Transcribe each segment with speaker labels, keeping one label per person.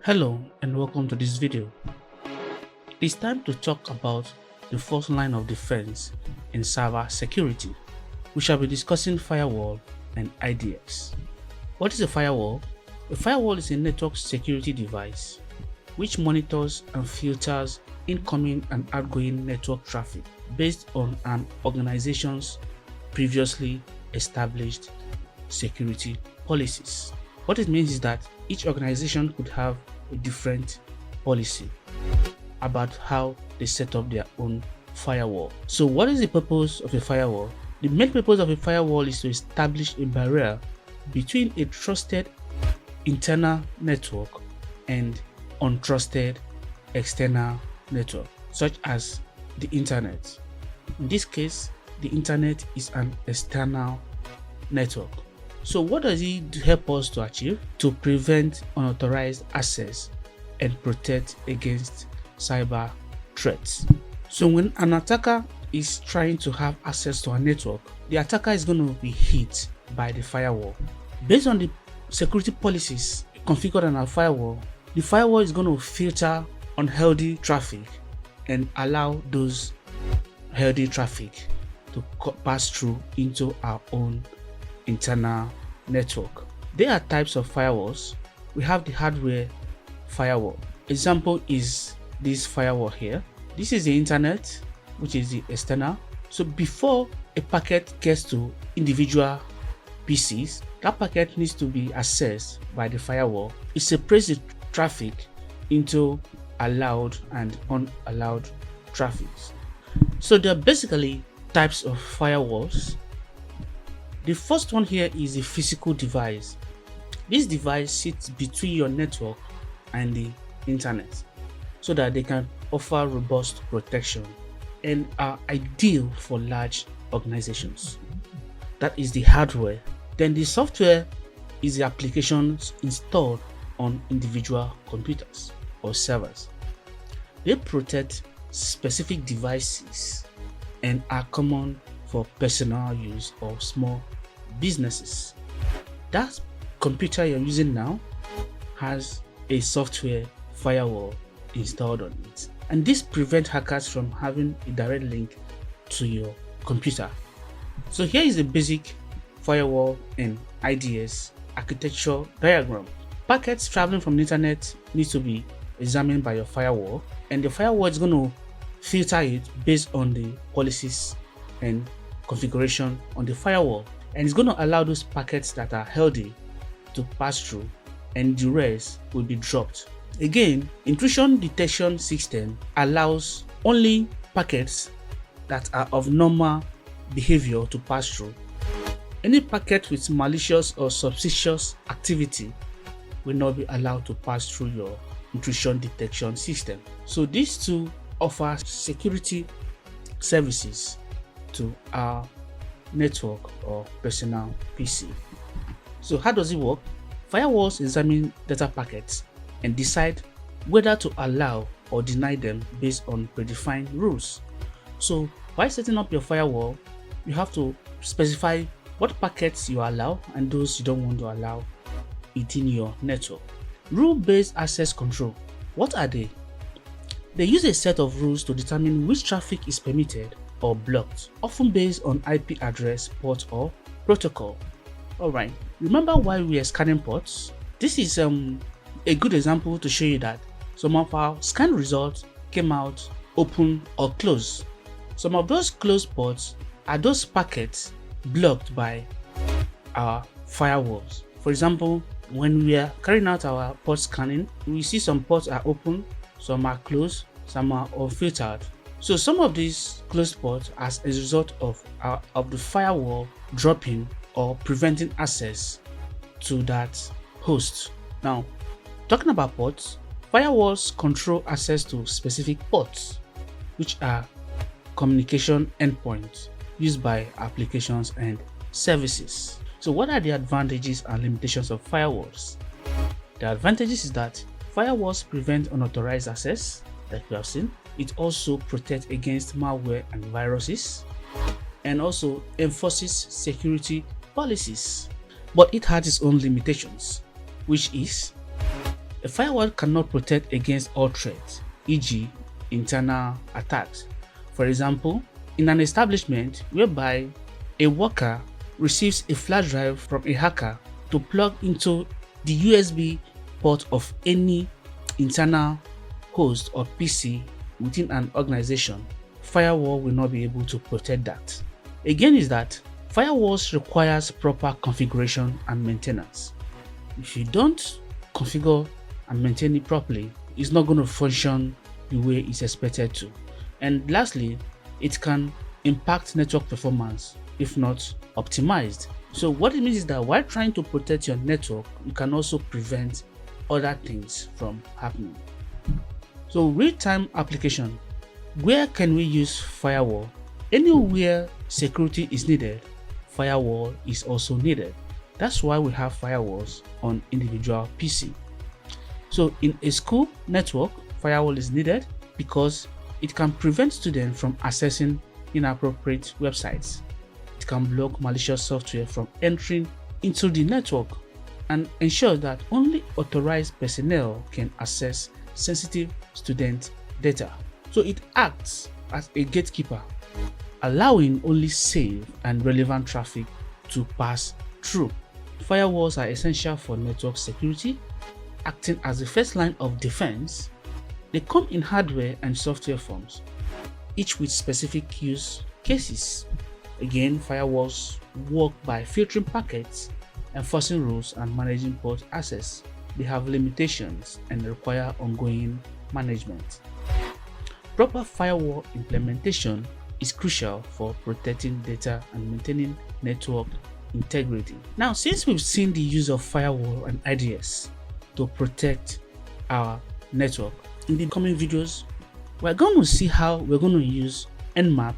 Speaker 1: Hello and welcome to this video. It's time to talk about the first line of defense in cyber security. We shall be discussing firewall and IDS. What is a firewall? A firewall is a network security device which monitors and filters incoming and outgoing network traffic based on an organization's previously established security policies. What it means is that each organization could have a different policy about how they set up their own firewall. So what is the purpose of a firewall? The main purpose of a firewall is to establish a barrier between a trusted internal network and untrusted external network, such as the internet. In this case, the internet is an external network. So what does it help us to achieve? To prevent unauthorized access and protect against cyber threats. So when an attacker is trying to have access to a network, the attacker is going to be hit by the firewall. Based on the security policies configured on our firewall, the firewall is going to filter unhealthy traffic and allow those healthy traffic to pass through into our own internal network. There are types of firewalls. We have the hardware firewall. Example is this firewall here. This is the internet, which is the external. So before a packet gets to individual PCs, that packet needs to be accessed by the firewall. It separates the traffic into allowed and unallowed traffic. So there are basically types of firewalls. The first one here is a physical device. This device sits between your network and the internet so that they can offer robust protection and are ideal for large organizations. That is the hardware. Then the software is the applications installed on individual computers or servers. They protect specific devices and are common for personal use or small businesses. That computer you're using now has a software firewall installed on it, and this prevents hackers from having a direct link to your computer. So here is a basic firewall and IDS architecture diagram. Packets traveling from the internet need to be examined by your firewall, and the firewall is going to filter it based on the policies and configuration on the firewall, and it's going to allow those packets that are healthy to pass through, and the rest will be dropped. Again, intrusion detection system allows only packets that are of normal behavior to pass through. Any packet with malicious or suspicious activity will not be allowed to pass through your intrusion detection system. So these two offer security services to our network or personal PC. So how does it work? Firewalls examine data packets and decide whether to allow or deny them based on predefined rules. So while setting up your firewall, you have to specify what packets you allow and those you don't want to allow within your network. Rule-based access control. What are they? They use a set of rules to determine which traffic is permitted or blocked, often based on IP address, port, or protocol. Alright, remember why we are scanning ports? This is a good example to show you that some of our scan results came out open or closed. Some of those closed ports are those packets blocked by our firewalls. For example, when we are carrying out our port scanning, we see some ports are open, some are closed, some are unfiltered. So some of these closed ports as a result of the firewall dropping or preventing access to that host. Now, talking about ports, firewalls control access to specific ports, which are communication endpoints used by applications and services. So what are the advantages and limitations of firewalls? The advantages is that firewalls prevent unauthorized access, like we have seen. It also protects against malware and viruses, and also enforces security policies. But it has its own limitations, which is A firewall cannot protect against all threats, e.g., internal attacks. For example, in an establishment whereby a worker receives a flash drive from a hacker to plug into the USB port of any internal host or PC within an organization, firewall will not be able to protect that. Again is that firewalls requires proper configuration and maintenance. If you don't configure and maintain it properly, it's not going to function the way it's expected to. And lastly, it can impact network performance if not optimized. So what it means is that while trying to protect your network, you can also prevent other things from happening. So real-time application. Where can we use firewall? Anywhere security is needed, firewall is also needed. That's why we have firewalls on individual PC. So in a school network, firewall is needed because it can prevent students from accessing inappropriate websites. It can block malicious software from entering into the network and ensure that only authorized personnel can access sensitive student data. So it acts as a gatekeeper, allowing only safe and relevant traffic to pass through. Firewalls are essential for network security, acting as the first line of defense. They come in hardware and software forms, each with specific use cases. Again, firewalls work by filtering packets, enforcing rules, and managing port access. They have limitations and require ongoing management. Proper firewall implementation is crucial for protecting data and maintaining network integrity. Now, since we've seen the use of firewall and IDS to protect our network, in the coming videos, we're going to see how we're going to use Nmap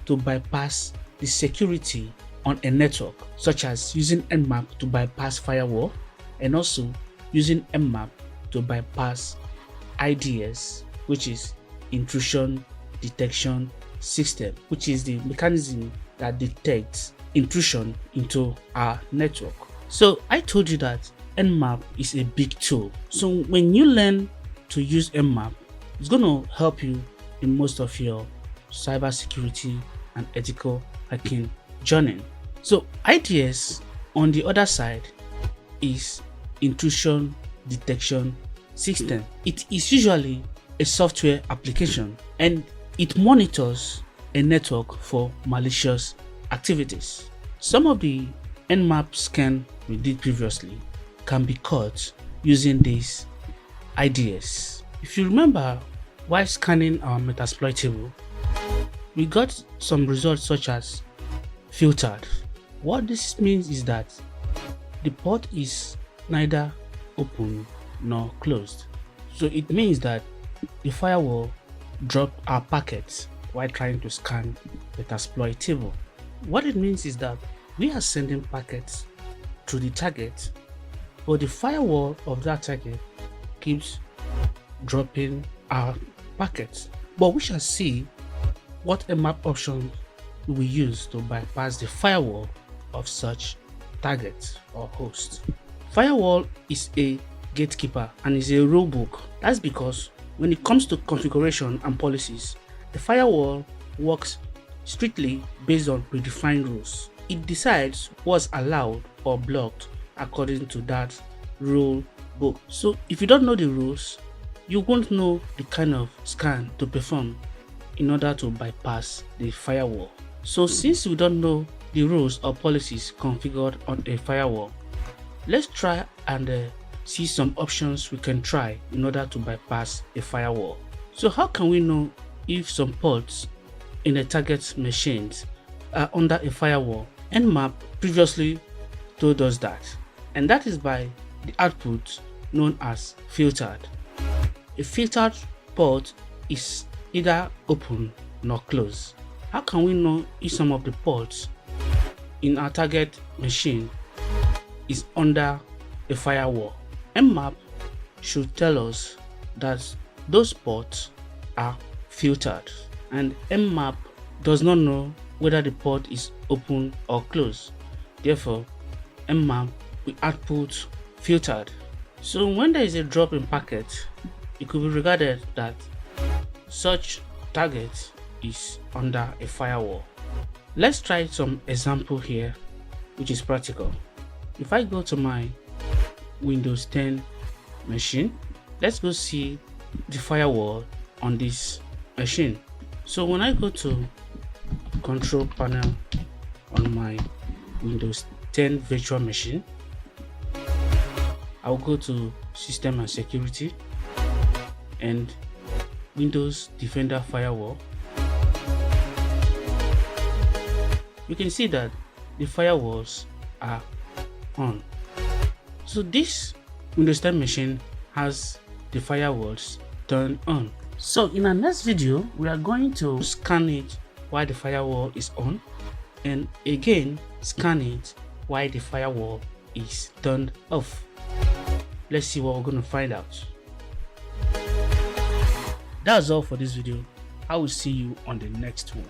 Speaker 1: to bypass the security on a network, such as using Nmap to bypass firewall and also using Nmap to bypass IDS, which is Intrusion Detection System, which is the mechanism that detects intrusion into our network. So I told you that Nmap is a big tool. So when you learn to use Nmap, it's going to help you in most of your cybersecurity and ethical hacking journey. So IDS on the other side is Intrusion Detection System. It is usually a software application and it monitors a network for malicious activities. Some of the Nmap scan we did previously can be caught using this IDS. If you remember, while scanning our Metasploit table, we got some results such as filtered. What this means is that the port is neither open nor closed. So it means that the firewall dropped our packets while trying to scan Metasploit table. What it means is that we are sending packets to the target, but the firewall of that target keeps dropping our packets. But we shall see what Nmap option we use to bypass the firewall of such target or host. Firewall is a gatekeeper and is a rule book. That's because when it comes to configuration and policies, the firewall works strictly based on predefined rules. It decides what's allowed or blocked according to that rule book. So if you don't know the rules, you won't know the kind of scan to perform in order to bypass the firewall. So since we don't know the rules or policies configured on a firewall, let's try and see some options we can try in order to bypass a firewall. So how can we know if some ports in a target machines are under a firewall? Nmap previously told us that, and that is by the output known as filtered. A filtered port is either open nor closed. How can we know if some of the ports in our target machine is under a firewall? Nmap should tell us that those ports are filtered, and Nmap does not know whether the port is open or closed. Therefore, Nmap will output filtered. So when there is a drop in packet, it could be regarded that such target is under a firewall. Let's try some example here, which is practical. If I go to my Windows 10 machine, let's go see the firewall on this machine. So when I go to control panel on my Windows 10 virtual machine, I'll go to system and security and Windows Defender Firewall. You can see that the firewalls are on. So this Windows 10 machine has the firewalls turned on. So in our next video, we are going to scan it while the firewall is on, and again scan it while the firewall is turned off. Let's see what we're going to find out. That's all for this video. I will see you on the next one.